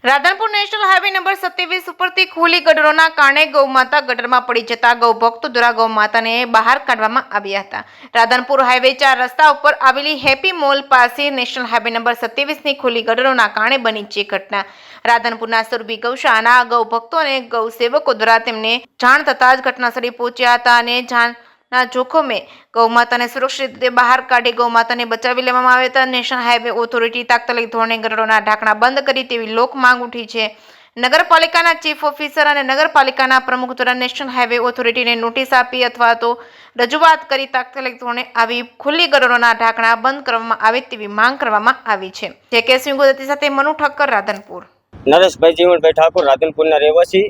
Radhanpur national highway number 27 ઉપરથી ખુલ્લી ગટરોના કારણે ગૌમાતા ગટરમાં પડી જતા ગૌભક્તો દ્વારા ગૌમાતાને બહાર કાઢવામાં આવ્યા હતા. રાધનપુર હાઈવે 4 રસ્તા ઉપર આવેલી હેપી મોલ પાસે નેશનલ હાઈવે નંબર 27ની ખુલ્લી ગટરોના કારણે બની છે ઘટના. રાધનપુરના સુરભી ગૌશાળાના ગૌભક્તો અને ગૌસેવકો દ્વારા તેમને જાણ થતાં જ ઘટનાસ્થળે પહોંચ્યા હતા અને જાનના જોખમે ગૌમાતાને સુરક્ષિત રીતે બહાર કાઢી ગૌમાતાને બચાવી લેવામાં આવ્યા હતા. નેશનલ હાઈવે ઓથોરિટી તાત્કાલિક ધોરણે ગટરોના ઢાંકણા બંધ કરી તેવી લોક માંગ ઉઠી છે. નગરપાલિકાના ચીફ ઓફિસર અને નગરપાલિકાના પ્રમુખ દ્વારા નેશનલ હાઈવે ઓથોરિટીને નોટિસ આપી અથવા તો રજૂઆત કરી તાત્કાલિક ધોરણે આવી ખુલ્લી ગટરોના ઢાંકણા બંધ કરવામાં આવે તેવી માંગ કરવામાં આવી છે. જે કે ગુજરાતી સાથે મનુ ઠક્કર, રાધનપુર. નરેશભાઈ જીવણભાઈ ઠાકોર, રાધનપુરના રહેવાસી.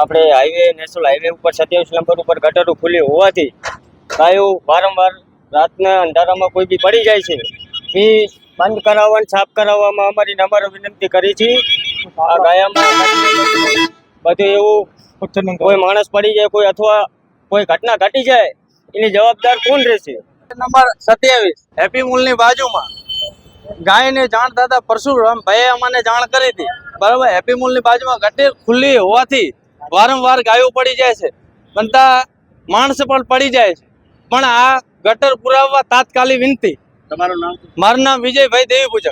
આપણે હાઈવે નેશનલ હાઈવે ઉપર 27 નંબર ઉપર ગટરો ખુલ્લી હોવાથી ગાયો વારંવાર રાતના અંધારામાં કોઈ બી પડી જાય છે. એ બંધ કરાવવા સાફ કરાવવામાં અમારી વિનંતી કરી છે. આ ગાયામાં બધું એવું કોઈ માણસ પડી જાય કોઈ અથવા કોઈ ઘટના ઘટી જાય એની જવાબદાર કોણ રહેશે? નંબર 27 હેપી મોલની બાજુમાં ગાયને જાણ થતા પરશુરામ ભાઈએ અમને જાણ કરી હતી. બરાબર, હેપી મોલની બાજુમાં ગટર ખુલ્લી હોવાથી વારંવાર ગાયો પડી જાય છે, બનતા માણસ પણ પડી જાય છે. પણ આ ગટર પુરાવવા તાત્કાલિક વિનંતી. તમારું નામ? મારું નામ વિજયભાઈ દેવી પૂજક.